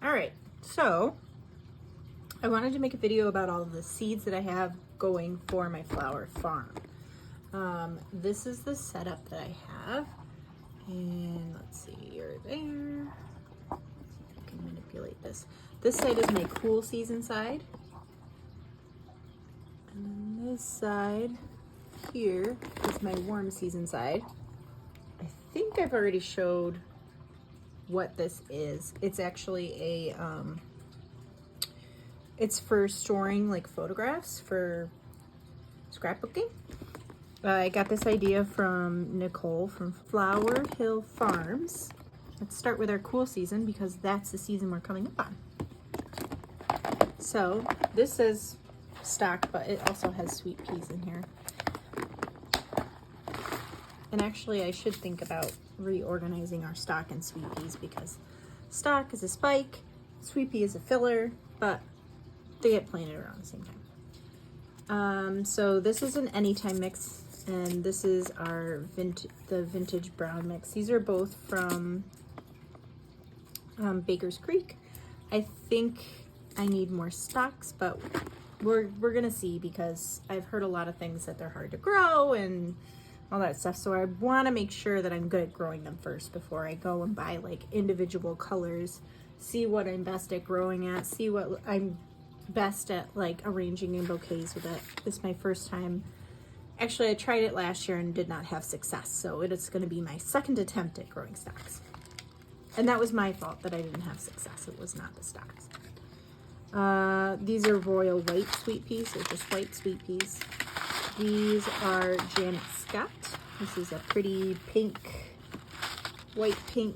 All right, so I wanted to make a video about all of the seeds that I have going for my flower farm. This is the setup that I have, and let's see, you're there. Let's see if I can manipulate this. This side is my cool season side, and then this side here is my warm season side. I think I've already showed what this is. It's actually a it's for storing like photographs for scrapbooking. I got this idea from Nicole from Flower Hill Farms. Let's start with our cool season because that's the season we're coming up on. So this says stock, but it also has sweet peas in here. And actually I should think about reorganizing our stock and sweet peas because stock is a spike, sweet pea is a filler, but they get planted around the same time. So this is an anytime mix, and this is our the vintage brown mix. These are both from Baker's Creek. I think I need more stocks, but we're gonna see because I've heard a lot of things that they're hard to grow and all that stuff. So I want to make sure that I'm good at growing them first before I go and buy like individual colors, see what I'm best at growing at, see what I'm best at like arranging in bouquets with it. This is my first time. Actually, I tried it last year and did not have success. So it is going to be my second attempt at growing stocks. And that was my fault that I didn't have success. It was not the stocks. These are royal white sweet peas. They're just white sweet peas. These are Janet Scott. This is a pretty pink, white pink.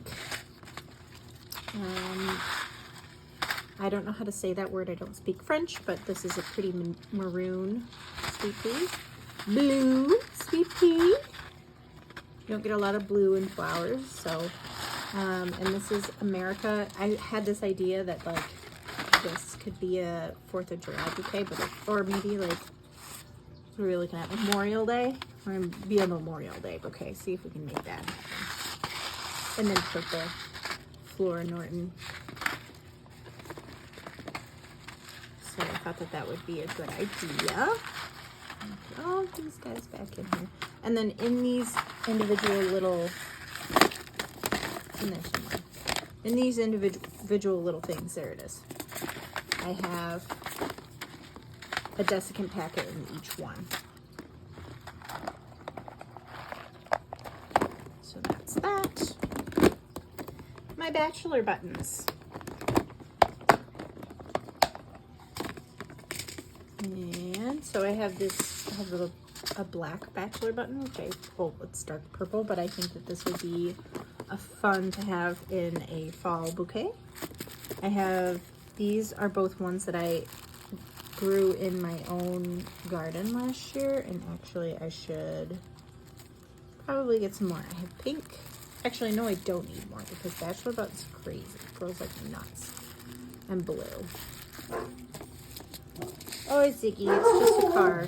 I don't know how to say that word. I don't speak French, but this is a pretty maroon sweet pea. Blue sweet pea. You don't get a lot of blue in flowers, so. And this is America. I had this idea that like this could be a 4th of July bouquet, but or maybe like. What are we looking at? Memorial Day? We're going to be a Memorial Day bouquet. See if we can make that happen. And then purple Flora Norton. So I thought that that would be a good idea. Put all these guys back in here. And then in these individual little... And there's some more. In these individual little things, there it is. I have a desiccant packet in each one. So that's that. My bachelor buttons. And so I have this, I have a black bachelor button, which it's dark purple, but I think that this would be a fun to have in a fall bouquet. I have, these are both ones that I grew in my own garden last year, and actually I should probably get some more. I have pink. Actually, no, I don't need more because bachelor button's crazy. It grows like nuts. And blue. Oh, Ziggy, it's just a car.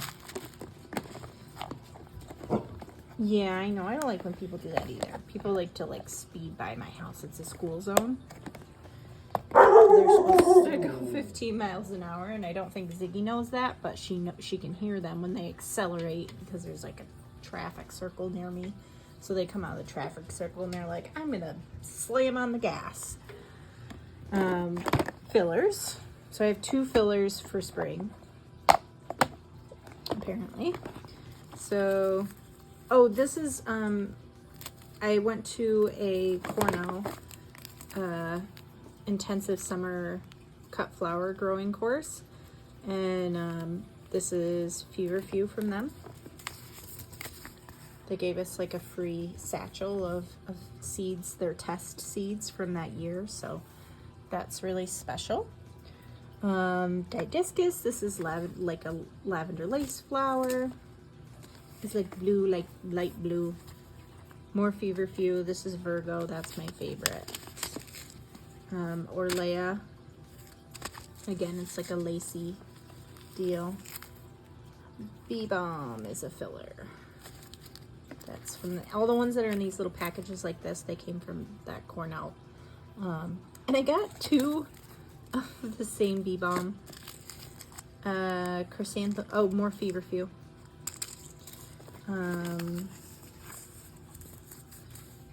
Yeah, I know. I don't like when people do that either. People like to like speed by my house. It's a school zone. They're supposed to go 15 miles an hour, and I don't think Ziggy knows that, but she can hear them when they accelerate because there's like a traffic circle near me. So they come out of the traffic circle and they're like, I'm gonna slam on the gas. Fillers. So I have 2 fillers for spring, apparently. So, oh, this is, I went to a Cornell, intensive summer cut flower growing course, and this is Feverfew from them. They gave us like a free satchel of seeds, their test seeds from that year, so that's really special. Didiscus, this is like a lavender lace flower. It's like blue, like light blue. More Feverfew, this is Virgo, that's my favorite. Orlea, again, it's like a lacy deal. Bee Balm is a filler. That's from all the ones that are in these little packages like this, they came from that Cornell. And I got 2 of the same bee balm. Chrysanthemum, oh, more feverfew.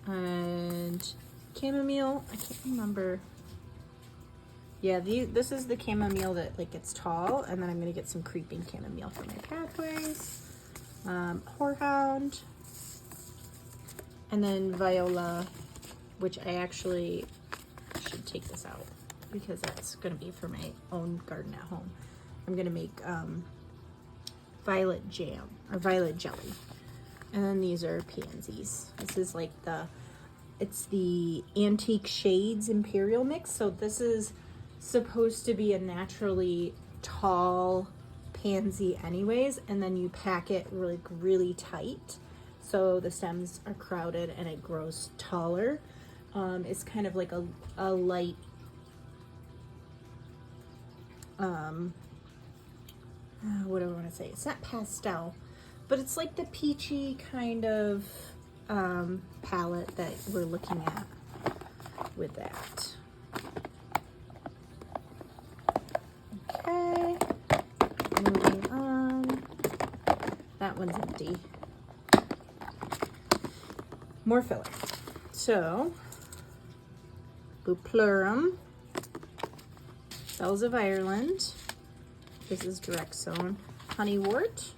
And chamomile, I can't remember. Yeah, this is the chamomile that like gets tall, and then I'm gonna get some creeping chamomile for my pathways. Horehound, and then viola, which I actually should take this out because that's gonna be for my own garden at home. I'm gonna make violet jam or violet jelly, and then these are pansies. This is like it's the Antique Shades Imperial mix. So this is supposed to be a naturally tall pansy anyways, and then you pack it really tight so the stems are crowded and it grows taller. It's kind of like a light what do I want to say? It's not pastel, but it's like the peachy kind of palette that we're looking at with that. Okay, moving on. That one's empty. More filler. So, Buplurum, Bells of Ireland. This is direct sown. Honeywort.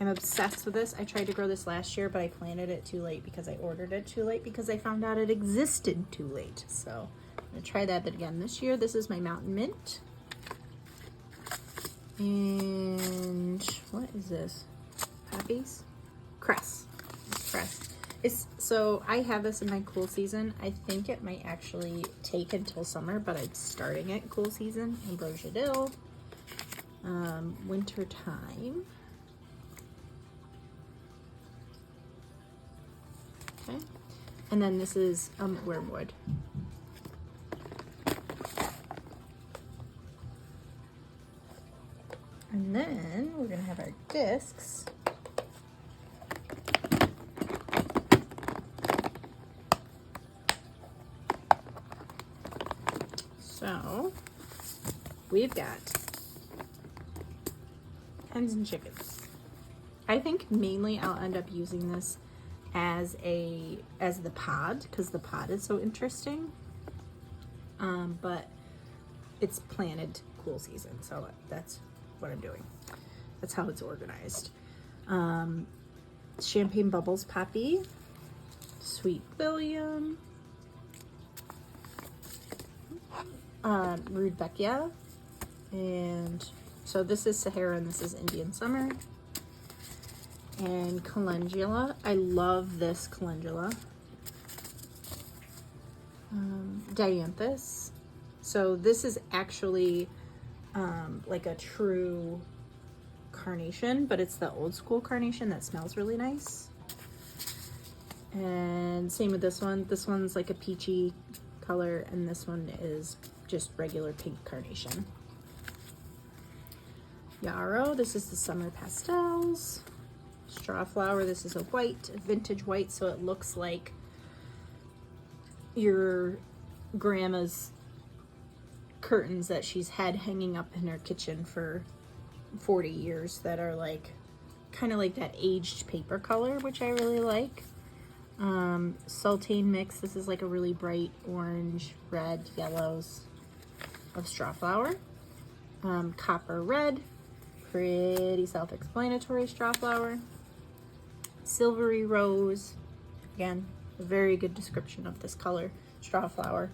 I'm obsessed with this. I tried to grow this last year, but I planted it too late because I ordered it too late because I found out it existed too late. So I'm gonna try that again this year. This is my Mountain Mint. And what is this? Poppies? Cress. It's cress. So I have this in my cool season. I think it might actually take until summer, but I'm starting it cool season. Ambrosia dill. Winter time. Okay. And then this is wormwood. And then we're gonna have our discs. So we've got hens and chickens. I think mainly I'll end up using this as the pod because the pod is so interesting. But it's planted cool season, so that's what I'm doing. That's how it's organized. Champagne Bubbles Poppy, Sweet William, Rudbeckia, and so this is Sahara and this is Indian Summer. And calendula. I love this calendula. Dianthus. So this is actually like a true carnation, but it's the old school carnation that smells really nice. And same with this one. This one's like a peachy color, and this one is just regular pink carnation. Yarrow. This is the Summer Pastels. Strawflower, this is a white, a vintage white, so it looks like your grandma's curtains that she's had hanging up in her kitchen for 40 years that are like kind of like that aged paper color, which I really like. Sultane mix, this is like a really bright orange, red, yellows of Strawflower. Copper red, pretty self-explanatory Strawflower. Silvery Rose, again, a very good description of this color, Strawflower.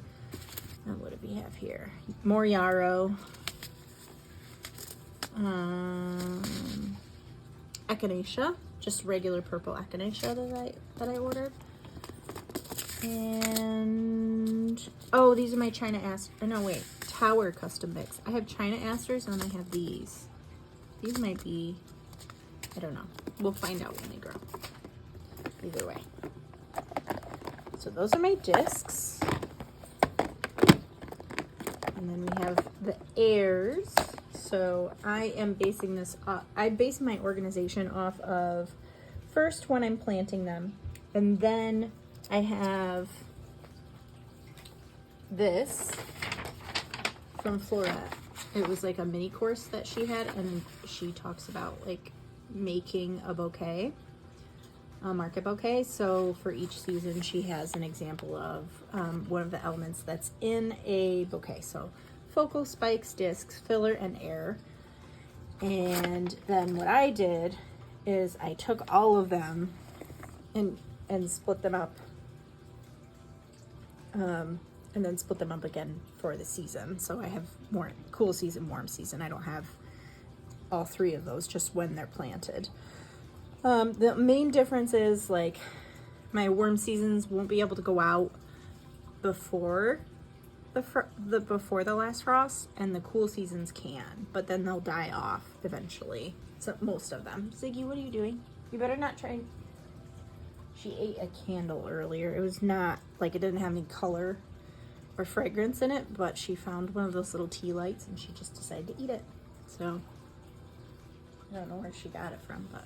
And what do we have here? More yarrow. Echinacea, just regular purple echinacea that I ordered. And oh, these are my China Asters. No, wait, Tower custom mix. I have China Asters and I have these. These might be, I don't know. We'll find out when they grow. Either way. So those are my discs. And then we have the airs. So I am basing this off, I base my organization off of first when I'm planting them. And then I have this from Florette. It was like a mini course that she had, and she talks about like making a bouquet, a market bouquet. So for each season, she has an example of one of the elements that's in a bouquet. So focal, spikes, discs, filler, and air. And then what I did is I took all of them and split them up, and then split them up again for the season. So I have more cool season, warm season. I don't have all three of those, just when they're planted. The main difference is like my warm seasons won't be able to go out before before the last frost, and the cool seasons can, but then they'll die off eventually. So most of them. Ziggy, what are you doing? You better not try. She ate a candle earlier. It was not like, it didn't have any color or fragrance in it, but she found one of those little tea lights and she just decided to eat it. So I don't know where she got it from, but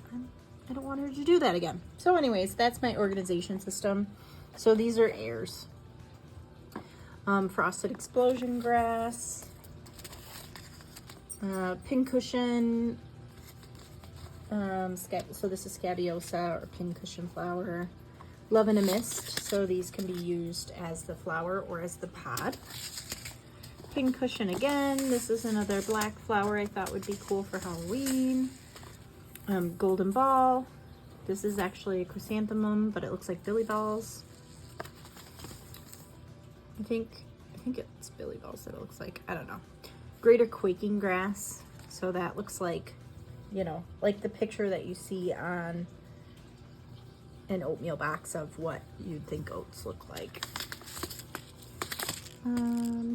I don't want her to do that again. So anyways, that's my organization system. So these are airs. Frosted explosion grass, pincushion, so this is scabiosa or pincushion flower, love in a mist. So these can be used as the flower or as the pod. Pincushion again. This is another black flower I thought would be cool for Halloween. Golden ball. This is actually a chrysanthemum, but it looks like billy balls. I think it's billy balls that it looks like. I don't know. Greater quaking grass. So that looks like, you know, like the picture that you see on an oatmeal box of what you'd think oats look like.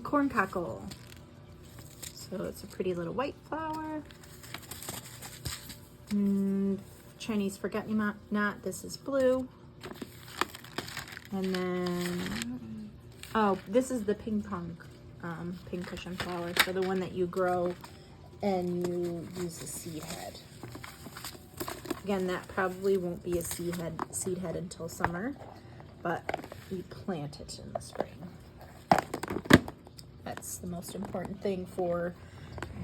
Corn cockle. So it's a pretty little white flower. Chinese forget-me-not. This is blue. And then, oh, this is the ping pong pincushion flower. So the one that you grow and you use the seed head. Again, that probably won't be a seed head until summer, but we plant it in the spring. That's the most important thing for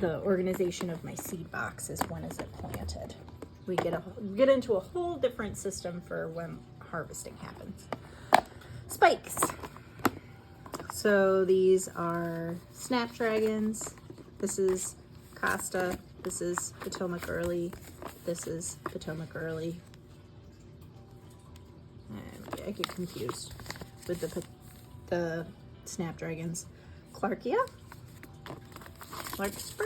the organization of my seed box, is when is it planted. We get into a whole different system for when harvesting happens. Spikes. So these are snapdragons. This is Costa. This is Potomac Early. This is Potomac Early. And I get confused with the snapdragons. Clarkia. Larkspur.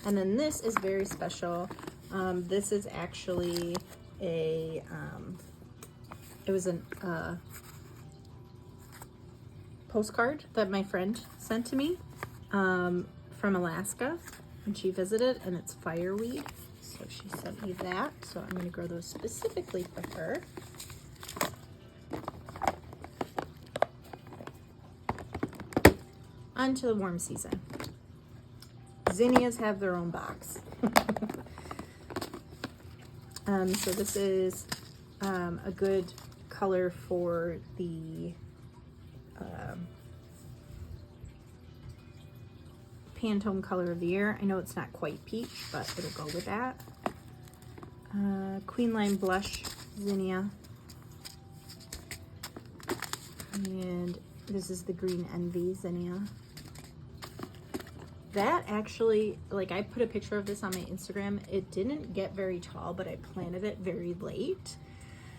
And then this is very special. This is actually a, it was a postcard that my friend sent to me from Alaska when she visited, and it's fireweed. So she sent me that. So I'm going to grow those specifically for her. On to the warm season. Zinnias have their own box. So this is a good color for the Pantone color of the year. I know it's not quite peach, but it'll go with that. Queen Lime Blush Zinnia. And this is the Green Envy Zinnia. That actually, like, I put a picture of this on my Instagram. It didn't get very tall, but I planted it very late.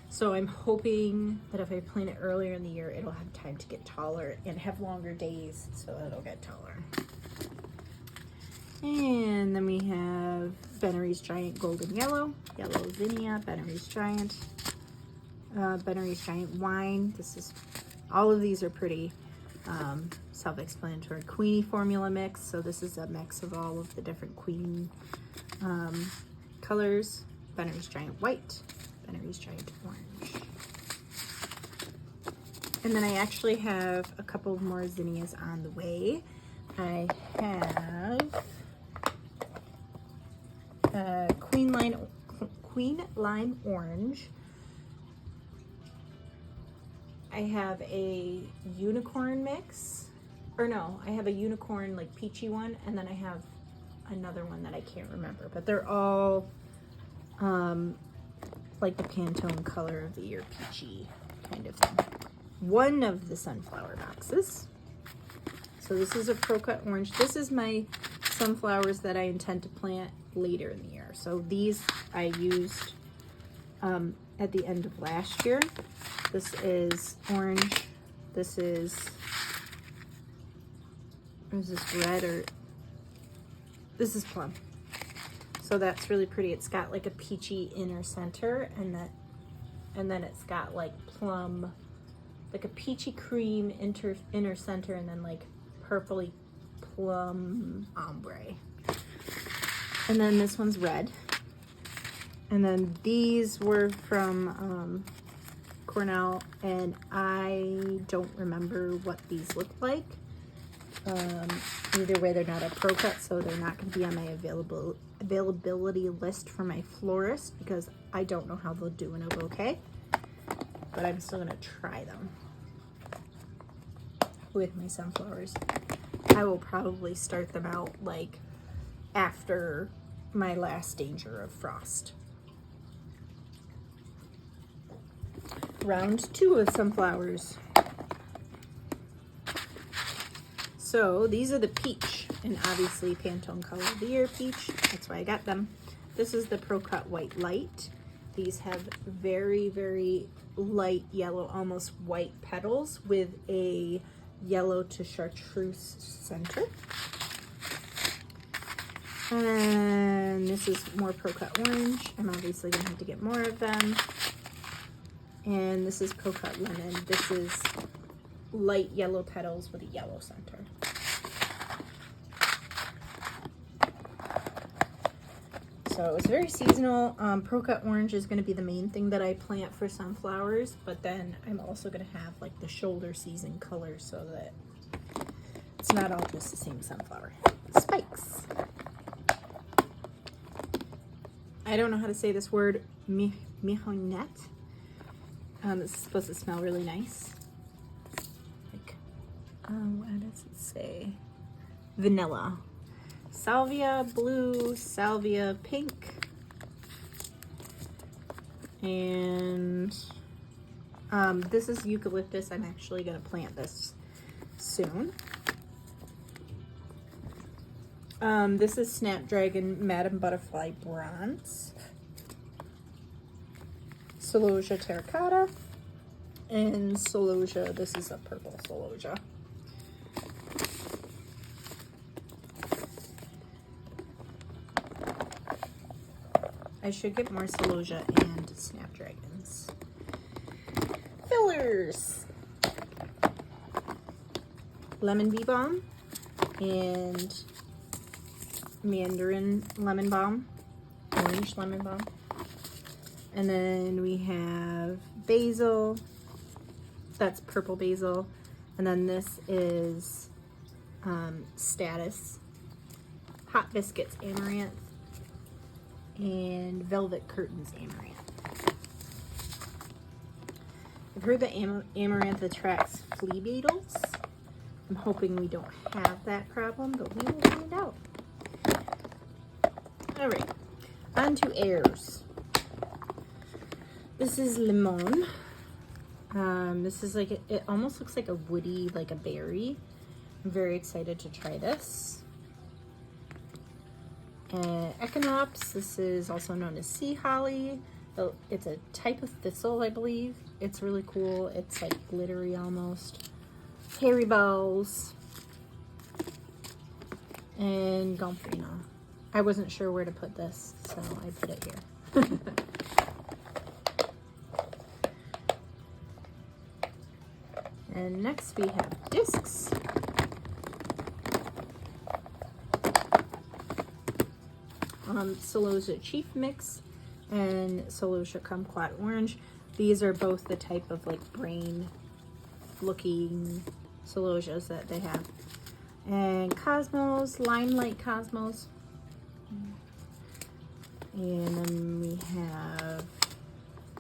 So I'm hoping that if I plant it earlier in the year, it'll have time to get taller and have longer days, so it'll get taller. And then we have Bennery's Giant Golden Yellow Zinnia, Bennery's Giant, Bennery's Giant Wine. This is, all of these are pretty self-explanatory. Queenie formula mix. So this is a mix of all of the different queen colors. Bennery's Giant White, Bennery's Giant Orange. And then I actually have a couple more zinnias on the way. I have Queen Lime Orange. I have a unicorn mix, or no, I have a unicorn like peachy one, and then I have another one that I can't remember, but they're all like the Pantone color of the year peachy kind of thing. One of the sunflower boxes. So this is a Pro Cut Orange. This is my sunflowers that I intend to plant later in the year. So these I used at the end of last year. This is orange. This is this red, or this is plum. So that's really pretty. It's got like a peachy inner center, and then it's got like plum, like a peachy cream inner center, and then like purpley plum ombre. And then this one's red. And then these were from Cornell, and I don't remember what these look like. Either way, they're not a Pro Cut, so they're not going to be on my availability list for my florist, because I don't know how they'll do in a bouquet. But I'm still going to try them with my sunflowers. I will probably start them out like after my last danger of frost. Round 2 of sunflowers. So these are the peach, and obviously Pantone color of the year peach. That's why I got them. This is the Pro Cut White Light. These have very, very light yellow, almost white petals with a yellow to chartreuse center. And this is more Pro Cut Orange. I'm obviously gonna have to get more of them. And this is Pro Cut Lemon. This is light yellow petals with a yellow center. So it's very seasonal. Pro Cut Orange is going to be the main thing that I plant for sunflowers, but then I'm also going to have like the shoulder season colors so that it's not all just the same sunflower. Spikes. I don't know how to say this word, mignonette. This is supposed to smell really nice. Like, what does it say? Vanilla. Salvia blue, salvia pink, and this is eucalyptus. I'm actually going to plant this soon. This is Snapdragon Madame Butterfly Bronze, Celosia Terracotta, and Celosia. This is a purple Celosia. I should get more Celosia and Snapdragons. Fillers. Lemon Bee Balm and Mandarin Lemon Balm, Orange Lemon Balm. And then we have basil. That's purple basil. And then this is Status Hot Biscuits Amaranth and Velvet Curtains Amaranth. I've heard that amaranth attracts flea beetles. I'm hoping we don't have that problem, but we will find out. All right, on to airs. This is Limon. This is like, it almost looks like a woody, like a berry. I'm very excited to try this. Echinops, this is also known as sea holly. It's a type of thistle, I believe. It's really cool. It's like glittery almost. Hairy bells. And Gomphrena. I wasn't sure where to put this, so I put it here. And next we have discs. Celosia Chief Mix and Celosia Kumquat Orange. These are both the type of like brain looking celosias that they have. And Cosmos, Limelight Cosmos. And then we have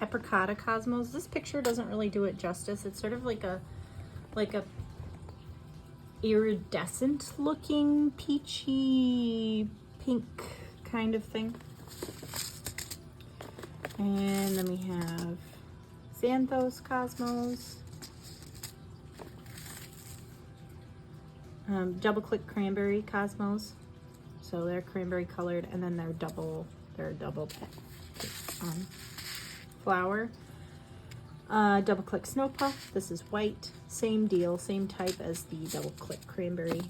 Apricotta Cosmos. This picture doesn't really do it justice. It's sort of like a iridescent looking peachy pink kind of thing. And then we have Xanthos Cosmos, Double Click Cranberry Cosmos. So they're cranberry colored, and then they're a double flower. Double Click Snow Puff. This is white. Same deal, same type as the Double Click Cranberry.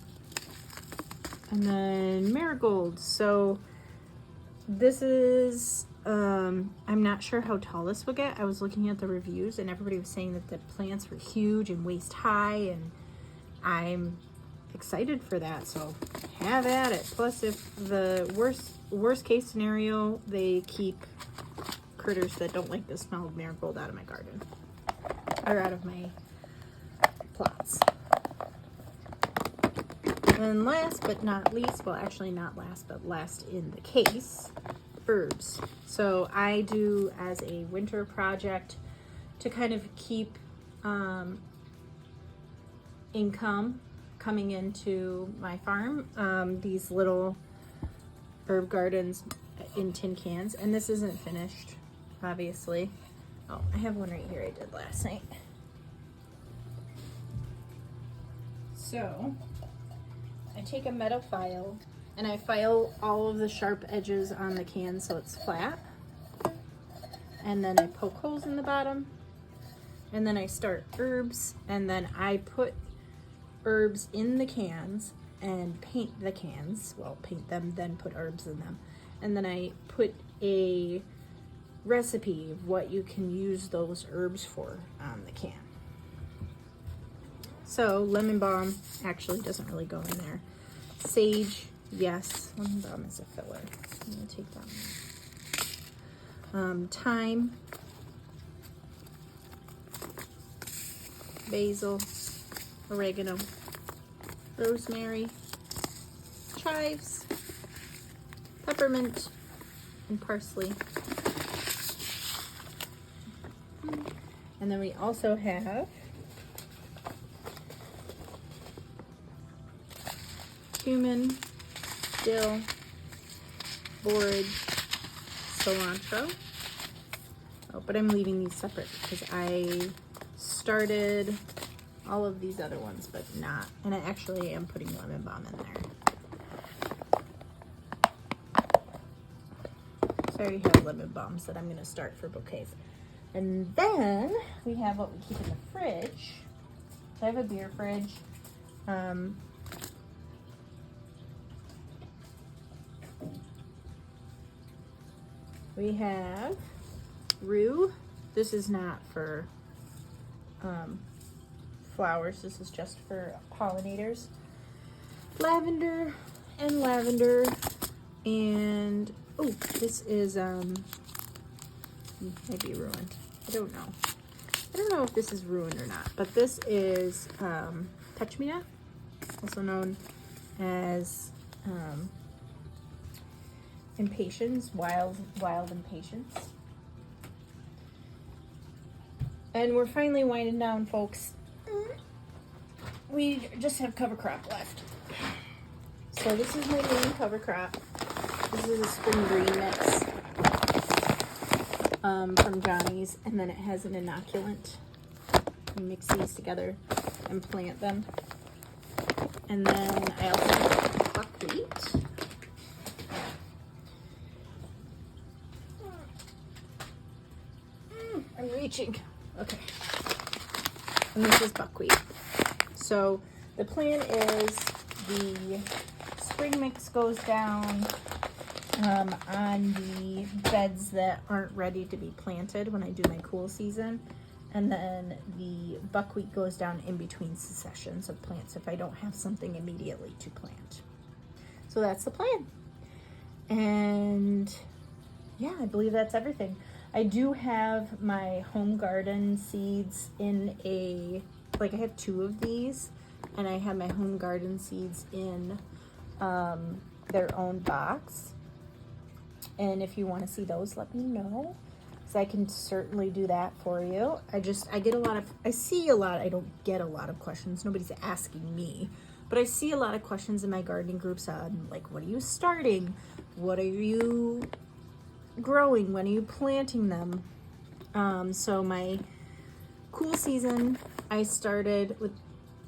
And then Marigold. So this is, I'm not sure how tall this will get. I was looking at the reviews and everybody was saying that the plants were huge and waist high, and I'm excited for that, so have at it. Plus, if the worst case scenario, they keep critters that don't like the smell of marigold out of my garden, or out of my plots. And last but not least, well, actually not last, but last in the case, herbs. So I do, as a winter project to kind of keep income coming into my farm, these little herb gardens in tin cans. And this isn't finished, obviously. Oh, I have one right here I did last night. So I take a metal file and I file all of the sharp edges on the can so it's flat. And then I poke holes in the bottom. And then I start herbs, and then I put herbs in the cans and paint the cans. Well, paint them, then put herbs in them. And then I put a recipe of what you can use those herbs for on the can. So lemon balm actually doesn't really go in there. Sage, yes, lemon balm is a filler. I'm gonna take that one. Thyme, basil, oregano, rosemary, chives, peppermint, and parsley. And then we also have cumin, dill, borage, cilantro. Oh, but I'm leaving these separate because I started all of these other ones, but not. And I actually am putting lemon balm in there. So I already have lemon balms that I'm going to start for bouquets. And then we have what we keep in the fridge. So I have a beer fridge. We have rue. This is not for flowers. This is just for pollinators. Lavender and lavender. And oh, this is maybe ruined. I don't know. I don't know if this is ruined or not, but this is Pechmina, also known as impatiens, wild impatiens. And we're finally winding down, folks. We just have cover crop left. So this is my main cover crop. This is a spring green mix from Johnny's, and then it has an inoculant. You mix these together and plant them. And then I also have buckwheat. I'm reaching. Okay. And this is buckwheat. So the plan is the spring mix goes down on the beds that aren't ready to be planted when I do my cool season. And then the buckwheat goes down in between successions of plants if I don't have something immediately to plant. So that's the plan. And yeah, I believe that's everything. I do have my home garden seeds in a, like I have 2 of these, and I have my home garden seeds in their own box. And if you want to see those, let me know, because I can certainly do that for you. I see a lot, I don't get a lot of questions. Nobody's asking me, But I see a lot of questions in my gardening groups on like, what are you starting? What are you growing? When are you planting them? So my cool season, I started with,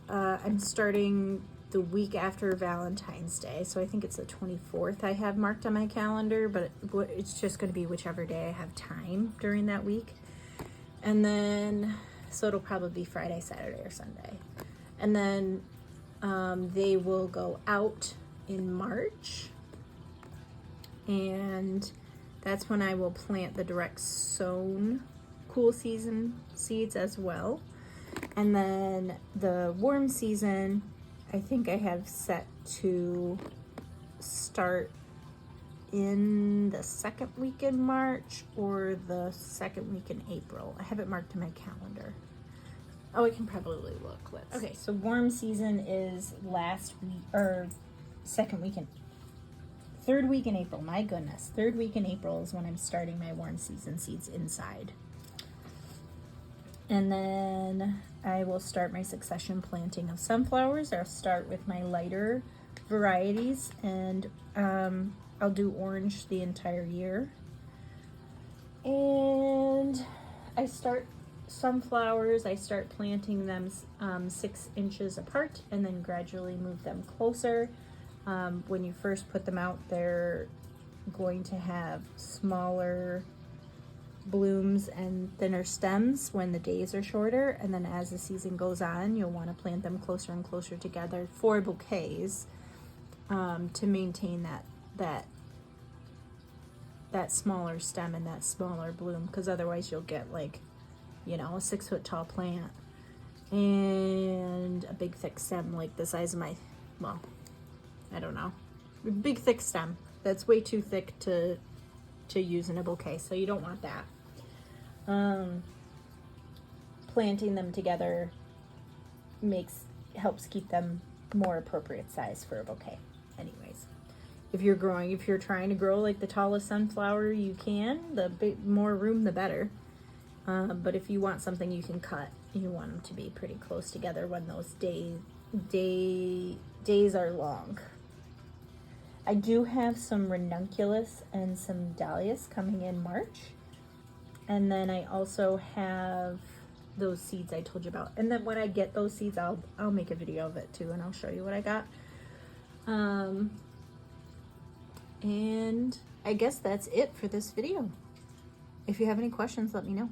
I'm starting the week after Valentine's Day. So I think it's the 24th I have marked on my calendar, but it's just going to be whichever day I have time during that week. And then, so it'll probably be Friday, Saturday, or Sunday. And then they will go out in March. And that's when I will plant the direct sown cool season seeds as well. And then the warm season, I think I have set to start in the second week in March or the second week in April. I have it marked in my calendar. Oh, I can probably look. Okay, so warm season is last week, or third week in April. My goodness, third week in April is when I'm starting my warm season seeds inside. And then I will start my succession planting of sunflowers. I'll start with my lighter varieties, and I'll do orange the entire year. And I start sunflowers, I start planting them 6 inches apart and then gradually move them closer. When you first put them out, they're going to have smaller blooms and thinner stems when the days are shorter, and then as the season goes on, you'll want to plant them closer and closer together for bouquets, to maintain that smaller stem and that smaller bloom, because otherwise you'll get like, you know, a 6 foot tall plant and a big thick stem like the size of my, well, I don't know, big thick stem that's way too thick to use in a bouquet, so you don't want that. Planting them together helps keep them more appropriate size for a bouquet. Anyways, if you're trying to grow like the tallest sunflower you can, the more room the better. But if you want something you can cut, you want them to be pretty close together when those days are long. I do have some ranunculus and some dahlias coming in March. And then I also have those seeds I told you about. And then when I get those seeds, I'll make a video of it too, and I'll show you what I got. And I guess that's it for this video. If you have any questions, let me know.